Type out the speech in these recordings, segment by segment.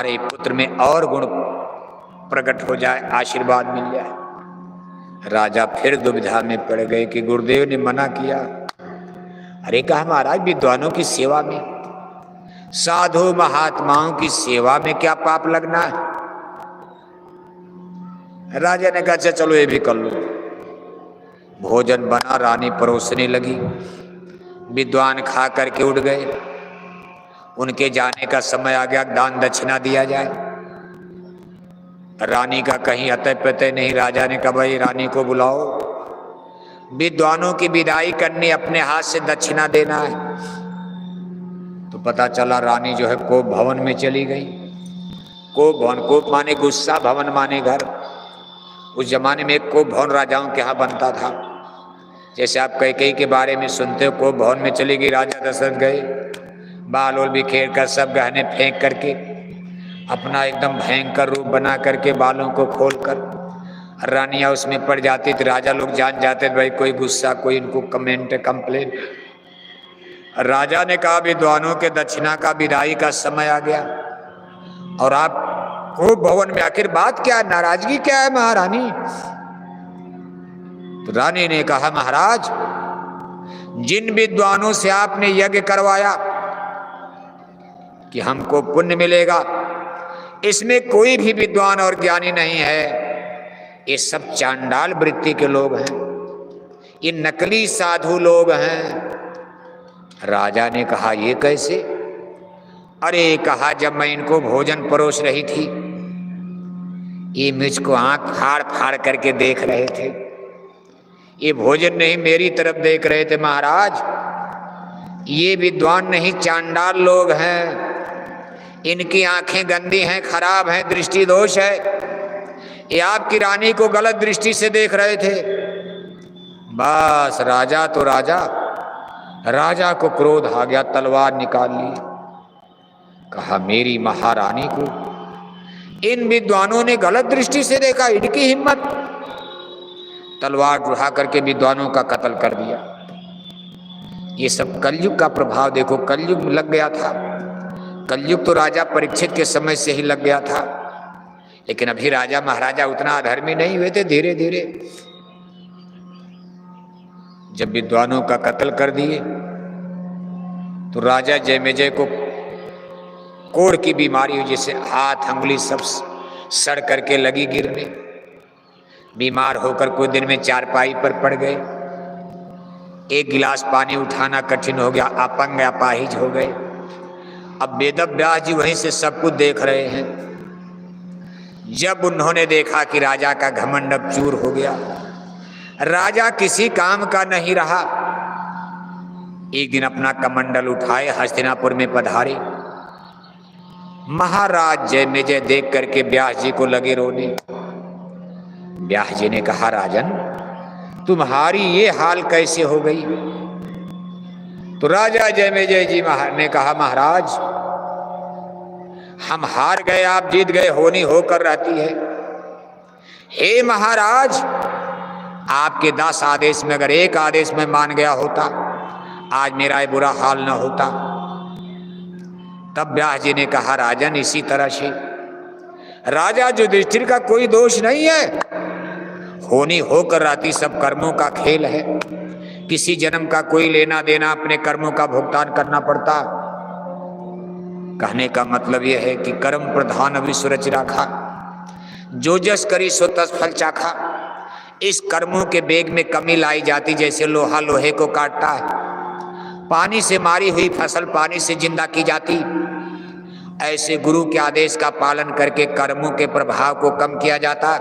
हमारे पुत्र में और गुण प्रकट हो जाए, आशीर्वाद मिल जाए। राजा फिर दुविधा में पड़ गए कि गुरुदेव ने मना किया। अरे कहा महाराज, विद्वानों की सेवा में, साधु महात्माओं की सेवा में क्या पाप लगना है? राजा ने कहा अच्छा चलो ये भी कर लो। भोजन बना, रानी परोसने लगी, विद्वान खा करके उठ गए। उनके जाने का समय आ गया, दान दक्षिणा दिया जाए। रानी का कहीं अतः पतः नहीं। राजा ने कहा भाई रानी को बुलाओ, विद्वानों की विदाई करनी, अपने हाथ से दक्षिणा देना है। तो पता चला रानी जो है कोप भवन में चली गई। कोप भवन, कोप माने गुस्सा, भवन माने घर। उस जमाने में एक कोप भवन राजाओं के यहाँ बनता था। जैसे आप कैकेयी के बारे में सुनते हो, कोप भवन में चली गई। राजा दशरथ गए, बाल ओल बिखेर कर, सब गहने फेंक करके, अपना एकदम भयंकर रूप बना करके, बालों को खोल कर रानियां उसमें पड़ जाती थी। राजा लोग जान जाते थे भाई कोई गुस्सा, कोई इनको कमेंट कंप्लेन। राजा ने कहा विद्वानों के दक्षिणा का विदाई का समय आ गया और आप कोप भवन में, आखिर बात क्या है, नाराजगी क्या है महारानी? तो रानी ने कहा महाराज, जिन विद्वानों से आपने यज्ञ करवाया कि हमको पुण्य मिलेगा, इसमें कोई भी विद्वान और ज्ञानी नहीं है। ये सब चांडाल वृत्ति के लोग हैं, ये नकली साधु लोग हैं। राजा ने कहा ये कैसे? अरे कहा जब मैं इनको भोजन परोस रही थी, ये मुझको आंख फाड़ फाड़ करके देख रहे थे। ये भोजन नहीं मेरी तरफ देख रहे थे महाराज। ये विद्वान नहीं, चांडाल लोग हैं। इनकी आंखें गंदी हैं, खराब हैं, दृष्टि दोष है। ये आपकी रानी को गलत दृष्टि से देख रहे थे। बस राजा तो राजा को क्रोध आ गया, तलवार निकाल ली। कहा मेरी महारानी को इन विद्वानों ने गलत दृष्टि से देखा, इनकी हिम्मत। तलवार उठा करके विद्वानों का कत्ल कर दिया। ये सब कलयुग का प्रभाव देखो, कलयुग लग गया था। कलयुग तो राजा परीक्षित के समय से ही लग गया था, लेकिन अभी राजा महाराजा उतना अधर्मी नहीं हुए थे। धीरे धीरे जब विद्वानों का कत्ल कर दिए तो राजा जयमेजय को कोढ़ की बीमारी हुई, जिससे हाथ अंगुली सब सड़ करके लगी गिरने। बीमार होकर कुछ दिन में चारपाई पर पड़ गए। एक गिलास पानी उठाना कठिन हो गया, अपंग अपाहिज हो गए। अब वेद व्यास जी वहीं से सब कुछ देख रहे हैं। जब उन्होंने देखा कि राजा का घमंड अब चूर हो गया, राजा किसी काम का नहीं रहा, एक दिन अपना कमंडल उठाए हस्तिनापुर में पधारे। महाराज जयमेजय देख करके व्यास जी को लगे रोने। व्यास जी ने कहा राजन, तुम्हारी ये हाल कैसे हो गई? तो राजा जयमेजय जी ने कहा महाराज, हम हार गए, आप जीत गए, होनी होकर रहती है। हे महाराज, आपके 10 आदेश में अगर एक आदेश में मान गया होता, आज मेरा ये बुरा हाल न होता। तब व्यास जी ने कहा राजन, इसी तरह से राजा युधिष्ठिर का कोई दोष नहीं है, होनी होकर रहती, सब कर्मों का खेल है। किसी जन्म का कोई लेना देना, अपने कर्मों का भुगतान करना पड़ता। कहने का मतलब यह है कि कर्म प्रधान विश्व रच राखा, जो जस करी सो तस फल चाखा। इस कर्मों के वेग में कमी लाई जाती, जैसे लोहा लोहे को काटता है। पानी से मारी हुई फसल पानी से जिंदा की जाती, ऐसे गुरु के आदेश का पालन करके कर्मों के प्रभाव को कम किया जाता,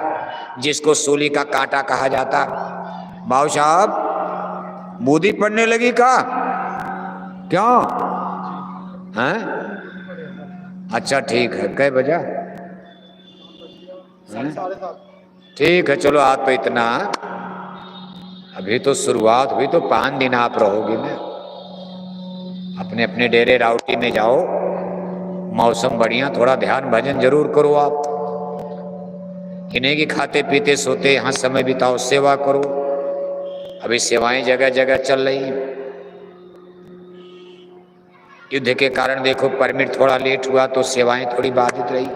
जिसको सूली का कांटा कहा जाता। बाबू साहब बूदी पड़ने लगी का? क्यों हैं? अच्छा ठीक है, कै बजा? ठीक है चलो, आज तो इतना, अभी तो शुरुआत हुई, तो 5 दिन आप रहोगी ना। अपने अपने डेरे राउटी में जाओ, मौसम बढ़िया, थोड़ा ध्यान भजन जरूर करो। आप इन्हें की खाते पीते सोते यहाँ समय बिताओ, सेवा करो। अभी सेवाएं जगह जगह चल रही। युद्ध के कारण देखो परमिट थोड़ा लेट हुआ तो सेवाएं थोड़ी बाधित रही।